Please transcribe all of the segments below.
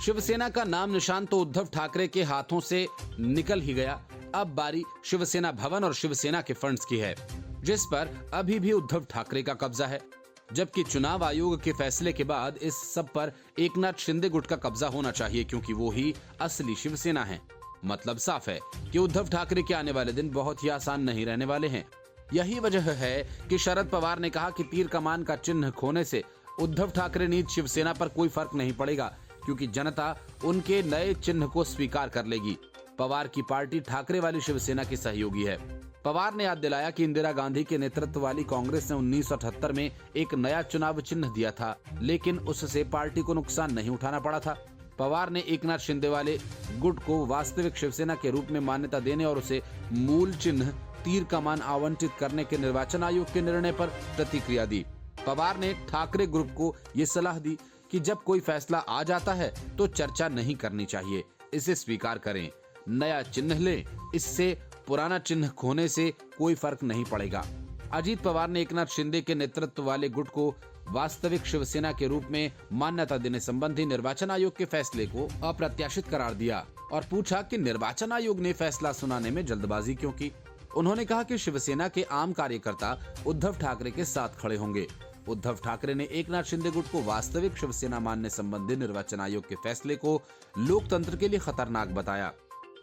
शिवसेना का नाम निशान तो उद्धव ठाकरे के हाथों से निकल ही गया। अब बारी शिवसेना भवन और शिवसेना के फंड्स की है, जिस पर अभी भी उद्धव ठाकरे का कब्जा है। जबकि चुनाव आयोग के फैसले के बाद इस सब पर एकनाथ शिंदे गुट का कब्जा होना चाहिए, क्योंकि वो ही असली शिवसेना है। मतलब साफ है कि उद्धव ठाकरे के आने वाले दिन बहुत ही आसान नहीं रहने वाले हैं। यही वजह है कि शरद पवार ने कहा कि तीर कमान का चिन्ह खोने से उद्धव ठाकरे नीत शिवसेना पर कोई फर्क नहीं पड़ेगा, क्योंकि जनता उनके नए चिन्ह को स्वीकार कर लेगी। पवार की पार्टी ठाकरे वाली शिवसेना की सहयोगी है। पवार ने याद दिलाया कि इंदिरा गांधी के नेतृत्व वाली कांग्रेस ने 1978 में एक नया चुनाव चिन्ह दिया था, लेकिन उससे पार्टी को नुकसान नहीं उठाना पड़ा था। पवार ने एकनाथ शिंदे वाले गुट को वास्तविक शिवसेना के रूप में मान्यता देने और उसे मूल चिन्ह तीर कमान आवंटित करने के निर्वाचन आयोग के निर्णय पर प्रतिक्रिया दी। पवार ने ठाकरे ग्रुप को ये सलाह दी कि जब कोई फैसला आ जाता है तो चर्चा नहीं करनी चाहिए, इसे स्वीकार करें, नया चिन्ह लें, इससे पुराना चिन्ह खोने से कोई फर्क नहीं पड़ेगा। अजीत पवार ने एकनाथ शिंदे के नेतृत्व वाले गुट को वास्तविक शिवसेना के रूप में मान्यता देने संबंधी निर्वाचन आयोग के फैसले को अप्रत्याशित करार दिया और पूछा कि निर्वाचन आयोग ने फैसला सुनाने में जल्दबाजी क्यों की। उन्होंने कहा कि शिवसेना के आम कार्यकर्ता उद्धव ठाकरे के साथ खड़े होंगे। उद्धव ठाकरे ने एकनाथ शिंदे गुट को वास्तविक शिवसेना मानने संबंधी निर्वाचन आयोग के फैसले को लोकतंत्र के लिए खतरनाक बताया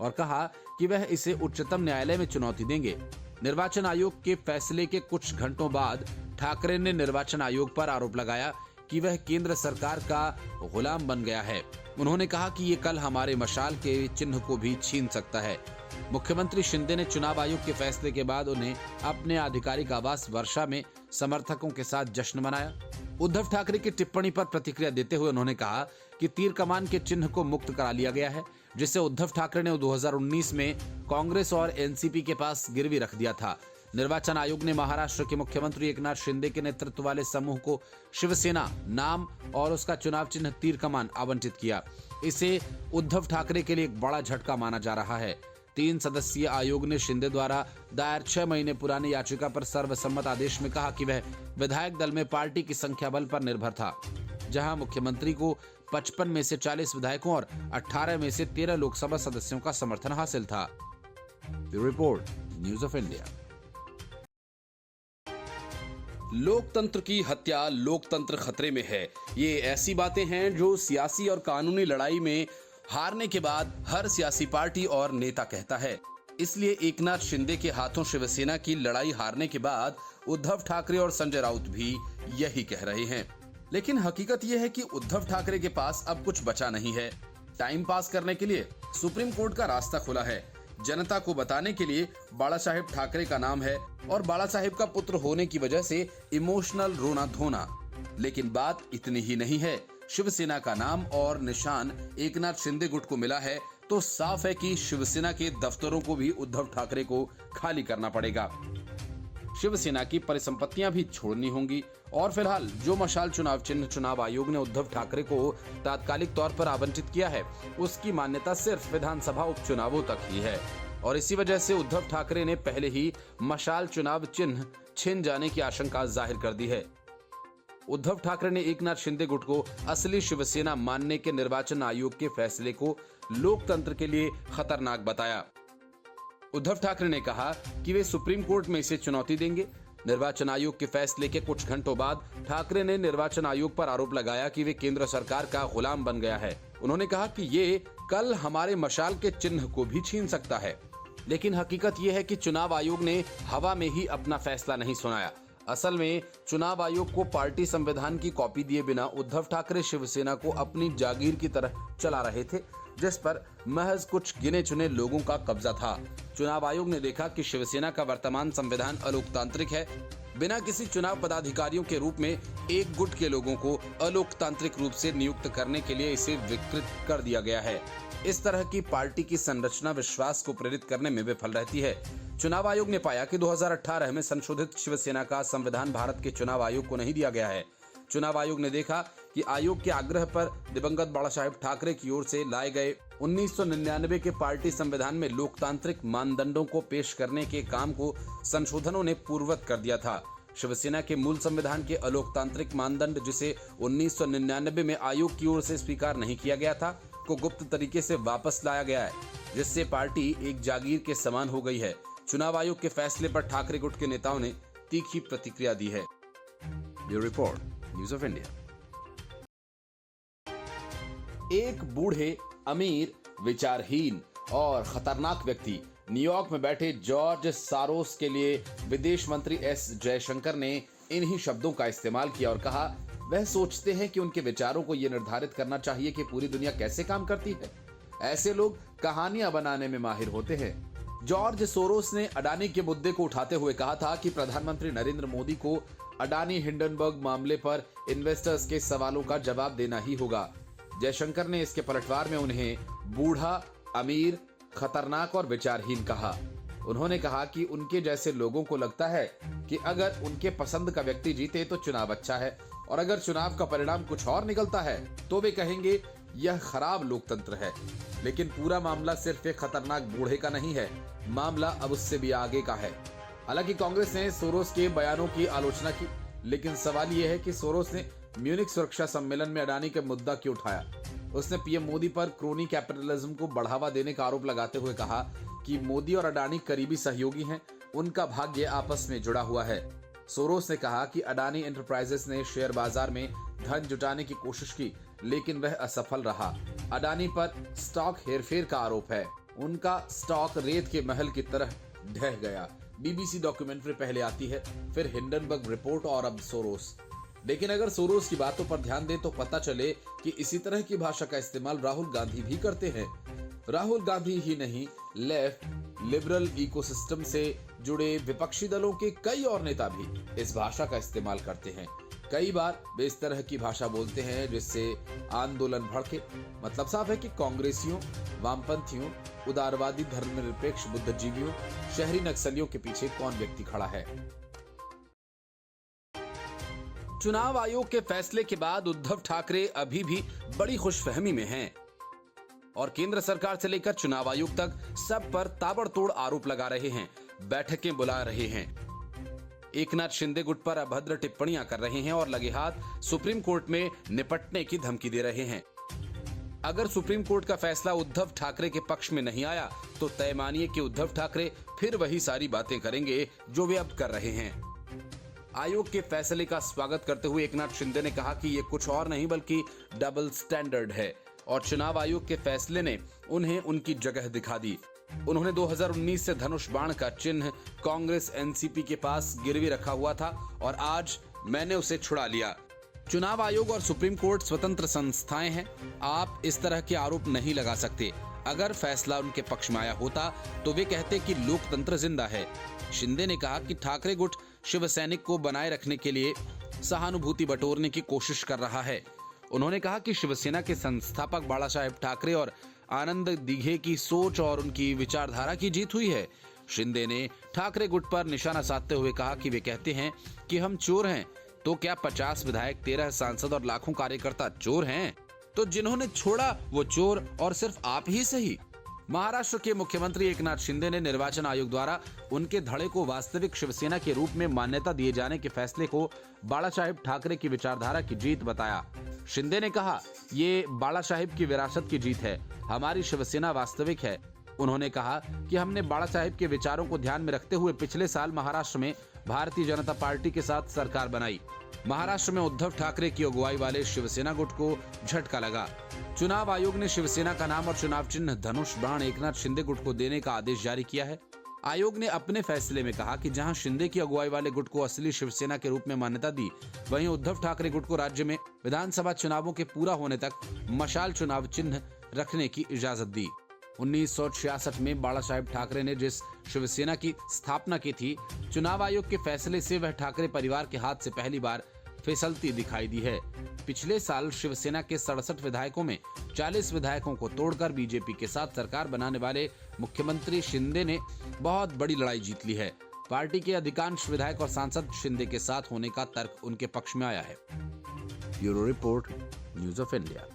और कहा कि वह इसे उच्चतम न्यायालय में चुनौती देंगे। निर्वाचन आयोग के फैसले के कुछ घंटों बाद ठाकरे ने निर्वाचन आयोग पर आरोप लगाया कि वह केंद्र सरकार का गुलाम बन गया है। उन्होंने कहा कि ये कल हमारे मशाल के चिन्ह को भी छीन सकता है। मुख्यमंत्री शिंदे ने चुनाव आयोग के फैसले के बाद उन्हें अपने आधिकारिक आवास वर्षा में समर्थकों के साथ जश्न मनाया। उद्धव ठाकरे की टिप्पणी पर प्रतिक्रिया देते हुए उन्होंने कहा कि तीर कमान के चिन्ह को मुक्त करा लिया गया है, जिसे उद्धव ठाकरे ने 2019 में कांग्रेस और एनसीपी के पास गिरवी रख दिया था। निर्वाचन आयोग ने महाराष्ट्र के मुख्यमंत्री एकनाथ शिंदे के नेतृत्व वाले समूह को शिवसेना नाम और उसका चुनाव चिन्ह तीर कमान आवंटित किया। इसे उद्धव ठाकरे के लिए एक बड़ा झटका माना जा रहा है। 3 सदस्यीय आयोग ने शिंदे द्वारा दायर 6 महीने पुरानी याचिका पर सर्वसम्मत आदेश में कहा कि वह विधायक दल में पार्टी की संख्या बल पर निर्भर था, जहां मुख्यमंत्री को 55 में से 40 विधायकों और 18 में से 13 लोकसभा सदस्यों का समर्थन हासिल था। Report, news of India. लोकतंत्र की हत्या, लोकतंत्र खतरे में है। ये ऐसी बातें हैं जो सियासी और कानूनी लड़ाई में हारने के बाद हर सियासी पार्टी और नेता कहता है। इसलिए एकनाथ शिंदे के हाथों शिवसेना की लड़ाई हारने के बाद उद्धव ठाकरे और संजय राउत भी यही कह रहे हैं। लेकिन हकीकत यह है कि उद्धव ठाकरे के पास अब कुछ बचा नहीं है। टाइम पास करने के लिए सुप्रीम कोर्ट का रास्ता खुला है। जनता को बताने के लिए बाला साहेब ठाकरे का नाम है और बाला साहेब का पुत्र होने की वजह से इमोशनल रोना धोना। लेकिन बात इतनी ही नहीं है। शिवसेना का नाम और निशान एकनाथ शिंदे गुट को मिला है तो साफ है कि शिवसेना के दफ्तरों को भी उद्धव ठाकरे को खाली करना पड़ेगा। शिवसेना की परिसंपत्तियां भी छोड़नी होंगी और फिलहाल जो मशाल चुनाव चिन्ह चुनाव आयोग ने उद्धव ठाकरे को तात्कालिक तौर पर आवंटित किया है, उसकी मान्यता सिर्फ विधानसभा उपचुनावों तक ही है और इसी वजह से उद्धव ठाकरे ने पहले ही मशाल चुनाव चिन्ह छिन जाने की आशंका जाहिर कर दी है। उद्धव ठाकरे ने एकनाथ शिंदे गुट को असली शिवसेना मानने के निर्वाचन आयोग के फैसले को लोकतंत्र के लिए खतरनाक बताया। उद्धव ठाकरे ने कहा कि वे सुप्रीम कोर्ट में इसे चुनौती देंगे। निर्वाचन आयोग के फैसले के कुछ घंटों बाद ठाकरे ने निर्वाचन आयोग पर आरोप लगाया कि वे केंद्र सरकार का गुलाम बन गया है। उन्होंने कहा कि ये कल हमारे मशाल के चिन्ह को भी छीन सकता है। लेकिन हकीकत यह है कि चुनाव आयोग ने हवा में ही अपना फैसला नहीं सुनाया। असल में चुनाव आयोग को पार्टी संविधान की कॉपी दिए बिना उद्धव ठाकरे शिवसेना को अपनी जागीर की तरह चला रहे थे, जिस पर महज कुछ गिने चुने लोगों का कब्जा था। चुनाव आयोग ने देखा कि शिवसेना का वर्तमान संविधान अलोकतांत्रिक है। बिना किसी चुनाव पदाधिकारियों के रूप में एक गुट के लोगों को अलोकतांत्रिक रूप से नियुक्त करने के लिए इसे विकृत कर दिया गया है। इस तरह की पार्टी की संरचना विश्वास को प्रेरित करने में विफल रहती है। चुनाव आयोग ने पाया कि 2018 में संशोधित शिवसेना का संविधान भारत के चुनाव आयोग को नहीं दिया गया है। चुनाव आयोग ने देखा कि आयोग के आग्रह पर दिवंगत बाला साहेब ठाकरे की ओर से लाए गए 1999 के पार्टी संविधान में लोकतांत्रिक मानदंडों को पेश करने के काम को संशोधनों ने पूर्ववत कर दिया था। शिवसेना के मूल संविधान के अलोकतांत्रिक मानदंड, जिसे 1999 में आयोग की ओर से स्वीकार नहीं किया गया था, को गुप्त तरीके से वापस लाया गया है, जिससे पार्टी एक जागीर के समान हो गई है। चुनाव आयोग के फैसले पर ठाकरे गुट के नेताओं ने तीखी प्रतिक्रिया दी है। Bureau report, news of India. एक बूढ़े, अमीर, विचारहीन और खतरनाक व्यक्ति न्यूयॉर्क में बैठे जॉर्ज सोरोस के लिए विदेश मंत्री एस जयशंकर ने इन्हीं शब्दों का इस्तेमाल किया और कहा, वह सोचते हैं कि उनके विचारों को यह निर्धारित करना चाहिए कि पूरी दुनिया कैसे काम करती है। ऐसे लोग कहानियां बनाने में माहिर होते हैं। जॉर्ज सोरोस ने अडानी के मुद्दे को उठाते हुए कहा था कि प्रधानमंत्री नरेंद्र मोदी को अडानी हिंडनबर्ग मामले पर इन्वेस्टर्स के सवालों का जवाब देना ही होगा। जयशंकर ने इसके पलटवार में उन्हें बूढ़ा, अमीर, खतरनाक और विचारहीन कहा। उन्होंने कहा कि उनके जैसे लोगों को लगता है कि अगर उनके पसंद का व्यक्ति जीते तो चुनाव अच्छा है, और अगर चुनाव का परिणाम कुछ और निकलता है तो वे कहेंगे यह खराब लोकतंत्र है। लेकिन पूरा मामला सिर्फ एक खतरनाक बूढ़े का नहीं है, मामला अब उससे भी आगे का है। हालांकि कांग्रेस ने सोरोस के बयानों की आलोचना की, लेकिन सवाल यह है कि सोरोस ने म्यूनिख सुरक्षा सम्मेलन में अडानी का मुद्दा क्यों उठाया। उसने पीएम मोदी पर क्रोनी कैपिटलिज्म को बढ़ावा देने का आरोप लगाते हुए कहा कि मोदी और अडानी करीबी सहयोगी हैं, उनका भाग्य आपस में जुड़ा हुआ है। सोरोस ने कहा कि अडानी एंटरप्राइजेस ने शेयर बाजार में धन जुटाने की कोशिश की, लेकिन वह असफल रहा। अडानी पर स्टॉक हेरफेर का आरोप है, उनका स्टॉक रेत के महल की तरह ढह गया। बीबीसी डॉक्यूमेंट्री पहले आती है, फिर हिंडनबर्ग रिपोर्ट और अब सोरोस। लेकिन अगर सोरोस की बातों पर ध्यान दें तो पता चले कि इसी तरह की भाषा का इस्तेमाल राहुल गांधी भी करते हैं। राहुल गांधी ही नहीं, लेफ्ट, लिबरल इकोसिस्टम से जुड़े विपक्षी दलों के कई और नेता भी इस भाषा का इस्तेमाल करते हैं। कई बार वे इस तरह की भाषा बोलते हैं जिससे आंदोलन भड़के। मतलब साफ है कि कांग्रेसियों, वामपंथियों, उदारवादी धर्मनिरपेक्ष बुद्धिजीवियों, शहरी नक्सलियों के पीछे कौन व्यक्ति खड़ा है। चुनाव आयोग के फैसले के बाद उद्धव ठाकरे अभी भी बड़ी खुशफहमी में हैं और केंद्र सरकार से लेकर चुनाव आयोग तक सब पर ताबड़तोड़ आरोप लगा रहे हैं, बैठकें बुला रहे हैं। एकनाथ शिंदे गुट पर अभद्र टिप्पणियां कर रहे हैं और लगे हाथ सुप्रीम कोर्ट में निपटने की धमकी दे रहे हैं। अगर सुप्रीम कोर्ट का फैसला उद्धव ठाकरे के पक्ष में नहीं आया तो तय मानिए कि उद्धव ठाकरे फिर वही सारी बातें करेंगे जो वे अब कर रहे हैं। आयोग के फैसले का स्वागत करते हुए एकनाथ शिंदे ने कहा कि ये कुछ और नहीं बल्कि डबल स्टैंडर्ड है और चुनाव आयोग के फैसले ने उन्हें उनकी जगह दिखा दी। उन्होंने 2019 से धनुष बाण का चिन्ह कांग्रेस एनसीपी के पास गिरवी रखा हुआ था और आज मैंने उसे छुड़ा लिया। चुनाव आयोग और सुप्रीम कोर्ट स्वतंत्र संस्थाएं हैं, आप इस तरह के आरोप नहीं लगा सकते। अगर फैसला उनके पक्ष में आया होता तो वे कहते कि लोकतंत्र जिंदा है। शिंदे ने कहा कि ठाकरे गुट शिवसैनिक को बनाए रखने के लिए सहानुभूति बटोरने की कोशिश कर रहा है। उन्होंने कहा कि शिवसेना के संस्थापक बाला साहेब ठाकरे और आनंद दीघे की सोच और उनकी विचारधारा की जीत हुई है। शिंदे ने ठाकरे गुट पर निशाना साधते हुए कहा कि वे कहते हैं कि हम चोर हैं, तो क्या 50 विधायक, 13 सांसद और लाखों कार्यकर्ता चोर हैं? तो जिन्होंने छोड़ा वो चोर और सिर्फ आप ही सही। महाराष्ट्र के मुख्यमंत्री एकनाथ शिंदे ने निर्वाचन आयोग द्वारा उनके धड़े को वास्तविक शिवसेना के रूप में मान्यता दिए जाने के फैसले को बाला साहेब ठाकरे की विचारधारा की जीत बताया। शिंदे ने कहा, ये बाला साहेब की विरासत की जीत है, हमारी शिवसेना वास्तविक है। उन्होंने कहा कि हमने बाला साहेब के विचारों को ध्यान में रखते हुए पिछले साल महाराष्ट्र में भारतीय जनता पार्टी के साथ सरकार बनाई। महाराष्ट्र में उद्धव ठाकरे की अगुवाई वाले शिवसेना गुट को झटका लगा। चुनाव आयोग ने शिवसेना का नाम और चुनाव चिन्ह धनुष बाण एकनाथ शिंदे गुट को देने का आदेश जारी किया है। आयोग ने अपने फैसले में कहा कि जहां शिंदे की अगुवाई वाले गुट को असली शिवसेना के रूप में मान्यता दी, वहीं उद्धव ठाकरे गुट को राज्य में विधानसभा चुनावों के पूरा होने तक मशाल चुनाव चिन्ह रखने की इजाजत दी। 1966 में बाला साहेब ठाकरे ने जिस शिवसेना की स्थापना की थी, चुनाव आयोग के फैसले से वह ठाकरे परिवार के हाथ से पहली बार फिसलती दिखाई दी है। पिछले साल शिवसेना के 67 विधायकों में 40 विधायकों को तोड़कर बीजेपी के साथ सरकार बनाने वाले मुख्यमंत्री शिंदे ने बहुत बड़ी लड़ाई जीत ली है। पार्टी के अधिकांश विधायक और सांसद शिंदे के साथ होने का तर्क उनके पक्ष में आया है। Bureau report, news of India.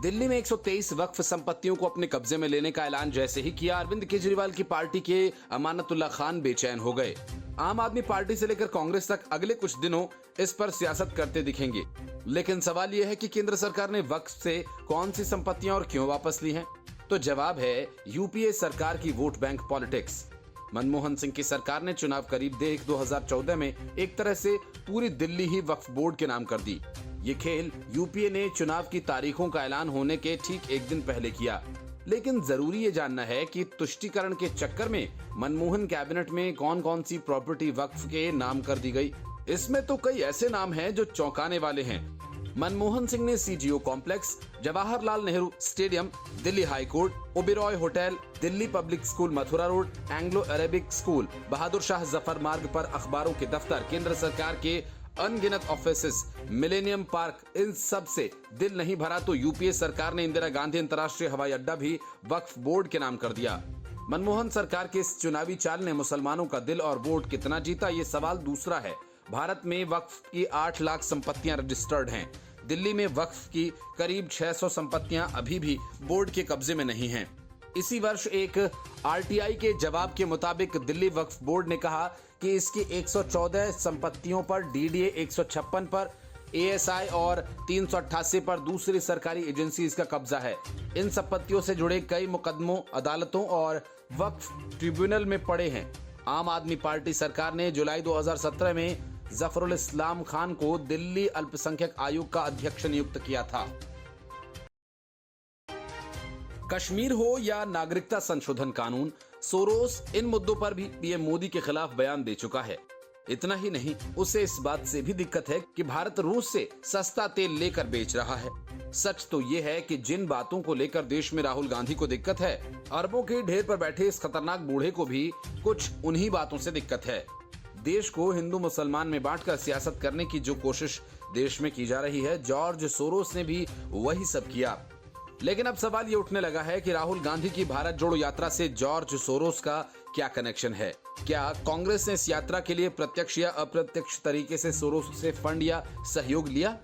Delhi में 123 वक्फ संपत्तियों को अपने कब्जे में लेने का ऐलान जैसे ही किया, अरविंद केजरीवाल की पार्टी के अमानतुल्लाह खान बेचैन हो गए। आम आदमी पार्टी से लेकर कांग्रेस तक अगले कुछ दिनों इस पर सियासत करते दिखेंगे। लेकिन सवाल यह है कि केंद्र सरकार ने वक्फ से कौन सी संपत्तियां और क्यों वापस ली हैं? तो जवाब है यूपीए सरकार की vote bank politics. Manmohan Singh की सरकार ने चुनाव करीब देख 2014 में एक तरह से पूरी दिल्ली ही वक्फ बोर्ड के नाम कर दी। ये खेल यूपीए ने चुनाव की तारीखों का ऐलान होने के ठीक एक दिन पहले किया। लेकिन जरूरी ये जानना है कि तुष्टीकरण के चक्कर में मनमोहन कैबिनेट में कौन कौन सी प्रॉपर्टी वक्फ के नाम कर दी गई। इसमें तो कई ऐसे नाम हैं जो चौंकाने वाले हैं। मनमोहन सिंह ने CGO complex, Jawaharlal Nehru stadium, Delhi high court, Oberoi hotel, Delhi public school Mathura road, Anglo Arabic school, Bahadur Shah Zafar Marg पर अखबारों के दफ्तर, केंद्र सरकार के अनगिनत ऑफिसेस, मिलेनियम पार्क, इन सब से दिल नहीं भरा तो यूपीए सरकार ने इंदिरा गांधी अंतर्राष्ट्रीय हवाई अड्डा भी वक्फ बोर्ड के नाम कर दिया। मनमोहन सरकार के इस चुनावी चाल ने मुसलमानों का दिल और वोट कितना जीता, ये सवाल दूसरा है। भारत में वक्फ की 8 लाख संपत्तियां रजिस्टर्ड हैं। दिल्ली में वक्फ की करीब 600 संपत्तियां अभी भी बोर्ड के कब्जे में नहीं हैं। इसी वर्ष एक आरटीआई के जवाब के मुताबिक दिल्ली वक्फ बोर्ड ने कहा कि इसकी 114 संपत्तियों पर डीडीए, 156 पर एएसआई और 388 पर दूसरी सरकारी एजेंसी का कब्जा है। इन संपत्तियों से जुड़े कई मुकदमों अदालतों और वक्फ ट्रिब्यूनल में पड़े हैं। आम आदमी पार्टी सरकार ने जुलाई 2017 में जफरुल इस्लाम खान को दिल्ली अल्पसंख्यक आयोग का अध्यक्ष नियुक्त किया था। कश्मीर हो या नागरिकता संशोधन कानून, सोरोस इन मुद्दों पर भी पीएम मोदी के खिलाफ बयान दे चुका है। इतना ही नहीं, उसे इस बात से भी दिक्कत है कि भारत रूस से सस्ता तेल लेकर बेच रहा है। सच तो ये है कि जिन बातों को लेकर देश में राहुल गांधी को दिक्कत है, अरबों के ढेर पर बैठे इस खतरनाक बूढ़े को भी कुछ उन्हीं बातों से दिक्कत है। देश को हिंदू मुसलमान में बांटकर सियासत करने की जो कोशिश देश में की जा रही है, जॉर्ज सोरोस ने भी वही सब किया। लेकिन अब सवाल ये उठने लगा है कि राहुल गांधी की भारत जोड़ो यात्रा से जॉर्ज सोरोस का क्या कनेक्शन है? क्या कांग्रेस ने इस यात्रा के लिए प्रत्यक्ष या अप्रत्यक्ष तरीके से सोरोस से फंड या सहयोग लिया?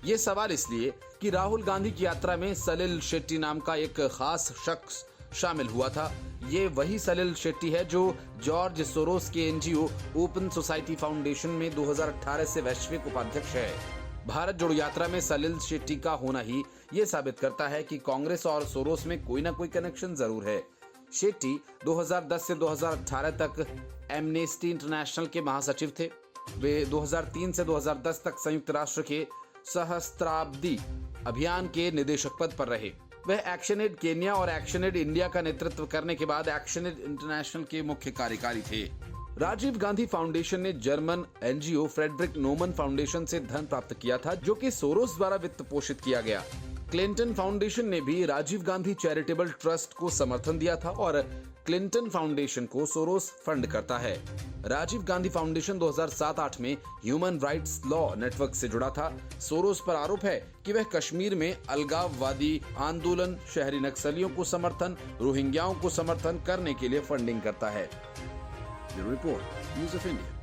ये सवाल इसलिए कि राहुल गांधी की यात्रा में सलिल शेट्टी नाम का एक खास शख्स शामिल हुआ था। ये वही सलिल शेट्टी है जो जॉर्ज सोरोस के एनजीओ ओपन सोसाइटी फाउंडेशन में 2018 से वैश्विक उपाध्यक्ष है। भारत जोड़ो यात्रा में सलिल शेट्टी का होना ही ये साबित करता है कि कांग्रेस और सोरोस में कोई ना कोई कनेक्शन जरूर है। शेट्टी 2010 से 2018 तक एमनेस्टी इंटरनेशनल के महासचिव थे। वे 2003 से 2010 तक संयुक्त राष्ट्र के सहस्त्राब्दी अभियान के निदेशक पद पर रहे। वह एक्शन एड केन्या और एक्शन एड इंडिया का नेतृत्व करने के बाद एक्शन एड इंटरनेशनल के मुख्य कार्यकारी थे। राजीव गांधी फाउंडेशन ने German NGO Frederick Noman foundation से धन प्राप्त किया था, जो कि सोरोस द्वारा वित्त पोषित किया गया। क्लिंटन फाउंडेशन ने भी राजीव गांधी चैरिटेबल ट्रस्ट को समर्थन दिया था और क्लिंटन फाउंडेशन को सोरोस फंड करता है। राजीव गांधी फाउंडेशन 2007-8 में ह्यूमन राइट्स लॉ नेटवर्क से जुड़ा था। सोरोस पर आरोप है कि वह कश्मीर में अलगाववादी आंदोलन, शहरी नक्सलियों को समर्थन, रोहिंग्याओं को समर्थन करने के लिए फंडिंग करता है। Report news of India.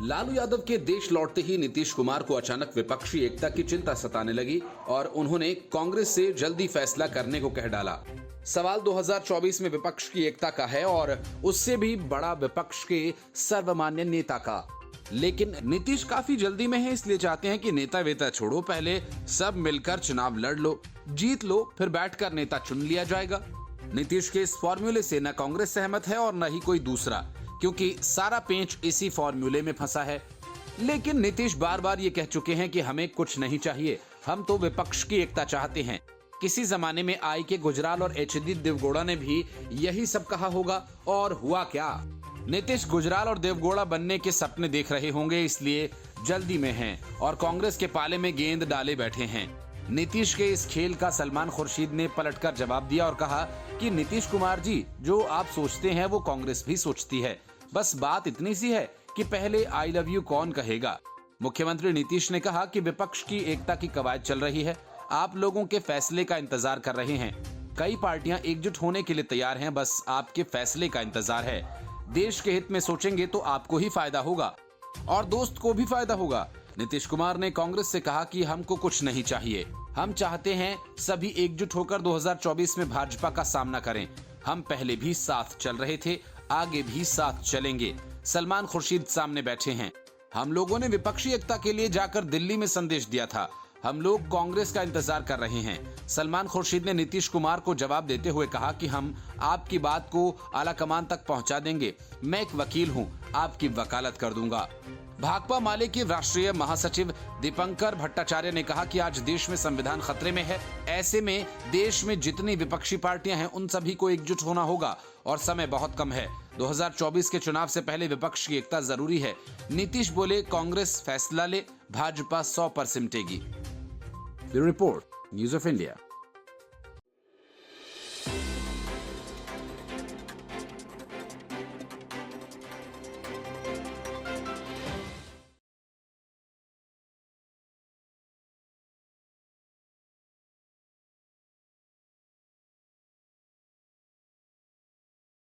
Lalu Yadav के देश लौटते ही नीतीश कुमार को अचानक विपक्षी एकता की चिंता सताने लगी और उन्होंने कांग्रेस से जल्दी फैसला करने को कह डाला। सवाल 2024 में विपक्ष की एकता का है और उससे भी बड़ा विपक्ष के सर्वमान्य नेता का। लेकिन नीतीश काफी जल्दी में है, इसलिए चाहते हैं कि नेता वेता छोड़ो, पहले सब मिलकर चुनाव लड़ लो, जीत लो, फिर बैठकर नेता चुन लिया जाएगा। नीतीश के इस फॉर्मूले से न कांग्रेस सहमत है और न ही कोई दूसरा, क्योंकि सारा पेंच इसी फॉर्मूले में फंसा है। लेकिन नीतीश बार बार ये कह चुके हैं कि हमें कुछ नहीं चाहिए, हम तो विपक्ष की एकता चाहते हैं। किसी जमाने में आई के गुजराल और एचडी देवगौड़ा ने भी यही सब कहा होगा, और हुआ क्या? नीतीश गुजराल और देवगौड़ा बनने के सपने देख रहे होंगे, इसलिए जल्दी में हैं और कांग्रेस के पाले में गेंद डाले बैठे हैं। नीतीश के इस खेल का सलमान खुर्शीद ने पलटकर जवाब दिया और कहा कि नीतीश कुमार जी, जो आप सोचते हैं वो कांग्रेस भी सोचती है, बस बात इतनी सी है कि पहले आई लव यू कौन कहेगा। मुख्यमंत्री नीतीश ने कहा कि विपक्ष की एकता की कवायद चल रही है, आप लोगों के फैसले का इंतजार कर रहे हैं। कई पार्टियां एकजुट होने के लिए तैयार हैं, बस आपके फैसले का इंतजार है। देश के हित में सोचेंगे तो आपको ही फायदा होगा और दोस्त को भी फायदा होगा। नीतीश कुमार ने कांग्रेस से कहा कि हमको कुछ नहीं चाहिए, हम चाहते हैं सभी एकजुट होकर 2024 में भाजपा का सामना करें। हम पहले भी साथ चल रहे थे, आगे भी साथ चलेंगे। सलमान खुर्शीद सामने बैठे हैं। हम लोगों ने विपक्षी एकता के लिए जाकर दिल्ली में संदेश दिया था। हम लोग कांग्रेस का इंतजार कर रहे हैं। सलमान खुर्शीद ने नीतीश कुमार को जवाब देते हुए कहा कि हम आपकी बात को आलाकमान तक पहुंचा देंगे। मैं एक वकील हूं, आपकी वकालत कर दूंगा। भाकपा माले के राष्ट्रीय महासचिव दीपंकर भट्टाचार्य ने कहा कि आज देश में संविधान खतरे में है। ऐसे में देश में जितनी विपक्षी पार्टियां हैं उन सभी को एकजुट होना होगा और समय बहुत कम है। 2024 के चुनाव से पहले विपक्ष की एकता जरूरी है। नीतीश बोले, कांग्रेस फैसला ले, भाजपा 100 पर सिमटेगी। Bureau report, news of India.